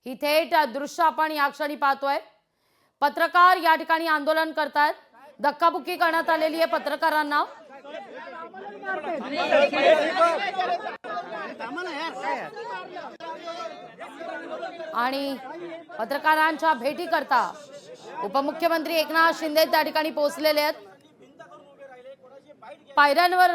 ही थेट दृश्य आपण या क्षणी पाहतोय। पत्रकार या ठिकाणी आंदोलन करतात, धक्काबुक्की करण्यात आलेली आहे पत्रकारांना। आणि पत्रकारांच्या भेटी करता उपमुख्यमंत्री एकनाथ शिंदे त्या ठिकाणी पोहोचलेले आहेत। पायऱ्यांवर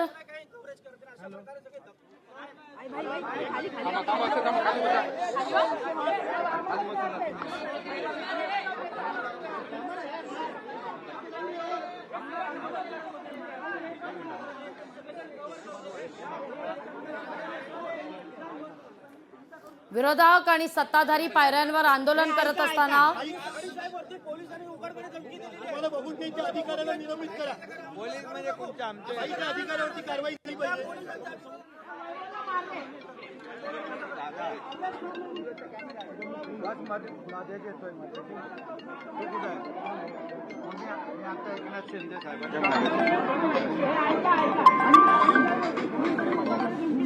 विरोधक आणि सत्ताधारी पायऱ्यांवर आंदोलन करत असताना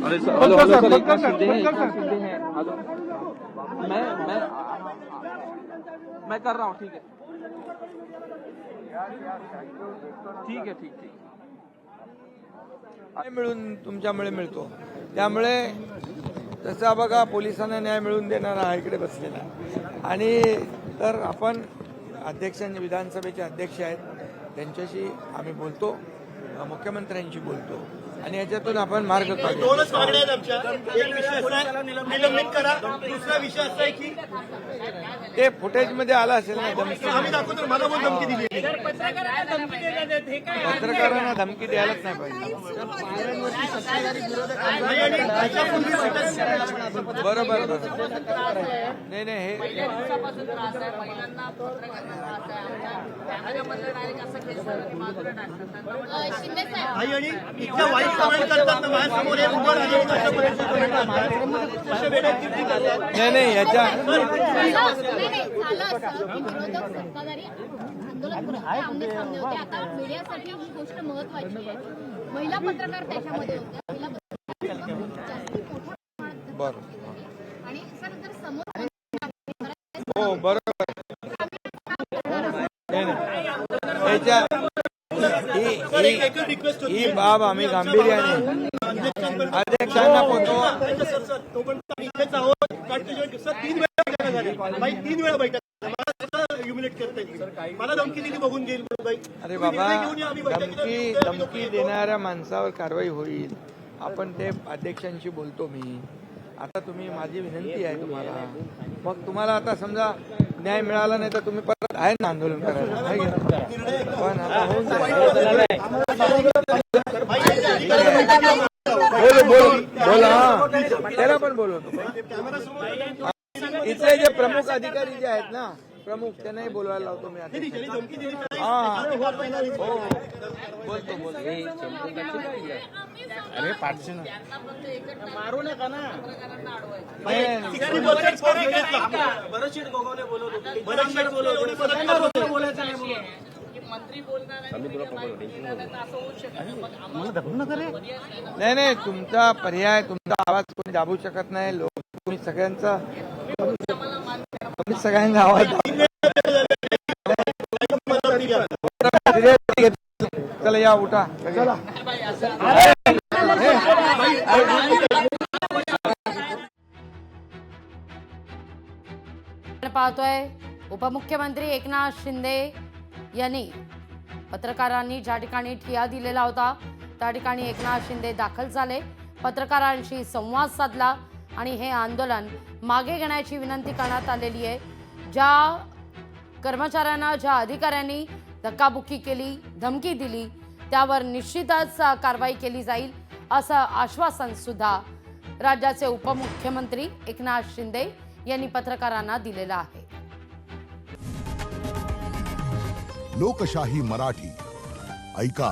अरे सर, हेलो सर, एक शिंदे हैं। हेलो, मैं कर रहा हूँ। ठीक है, ठीक है, ठीक ठीक। मिळून तुमच्यामुळे मिळतो, त्यामुळे तसा बघा पोलिसांना न्याय मिळवून देणारा हा इकडे बसलेला आहे। आणि तर आपण अध्यक्षांनी विधानसभेचे अध्यक्ष आहेत, त्यांच्याशी आम्ही बोलतो, मुख्यमंत्र्यांशी बोलतो आणि याच्यातून आपण मार्ग काढू। दोनच मागण्या आहेत आमच्या। एक विषय असा आहे निलंबित करा, दुसरा विषय असा आहे की ते फुटेज मध्ये आला असेल ना, धमकी आम्ही दाखवतो मला पण धमकी दिली। पत्रकारांना धमकी द्यायलाच नाही पाहिजे। बरोबर नाही नाही हे भाई आणि इतक्या वाईट कमेंट करतात ना माझ्यासमोर हे उभं राहिलं अशा परिस्थितीत अशा वेळेत कीर्ती करतात। नाही याच्या मीडियासाठी ही गोष्ट महत्वाची आहे। महिला पत्रकार त्याच्यामध्ये होत्या, बरोबर आणि सर जर समोर हो बरोबर त्याच्या ही बाब आम्ही गांभीर्याने अध्यक्षांना पोहोचवू। तोपर्यंत इथेच आहोत। सर 3 वेळा झाले भाई, 3 वेळा बैठक ह्युमिलेट करताय, मला धमकी दिली बघून घेईल भाई। अरे बाबा, धमकी देणाऱ्या माणसावर कारवाई होईल, आपण ते अध्यक्षांशी बोलतो मी। आता तुम्ही माझी विनंती आहे तुम्हाला, मग तुम्हाला आता समजा न्याय मिळाला नाही तर तुम्ही परत आहे ना आंदोलन करायला, पण आता होऊन बोला त्याला पण बोलवतो। इथले जे प्रमुख अधिकारी जे आहेत ना, प्रमुख त्यांनाही बोलवायला लावतो मी आता। हा हो बोलतो अरे पाठशी मारू नका ना। नाही नाही तुमचा पर्याय, तुमचा आवाज कोणी दाबू शकत नाही। लोक तुम्ही सगळ्यांचा आवाज चला या उठा चला। पाहतोय उपमुख्यमंत्री एकनाथ शिंदे यांनी पत्रकारांनी ज्या ठिकाणी ठिय्या दिलेला होता त्या ठिकाणी एकनाथ शिंदे दाखल झाले, पत्रकारांशी संवाद साधला आणि हे आंदोलन मागे घेण्याची विनंती करण्यात आलेली आहे। ज्या कर्मचाऱ्यांना, ज्या अधिकाऱ्यांनी धक्काबुक्की केली, धमकी दिली, त्यावर निश्चितच कारवाई केली जाईल असं आश्वासन सुद्धा राज्याचे उपमुख्यमंत्री एकनाथ शिंदे यांनी पत्रकारांना दिलेलं आहे। लोकशाही मराठी ऐका,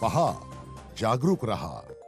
पहा, जागरूक रहा।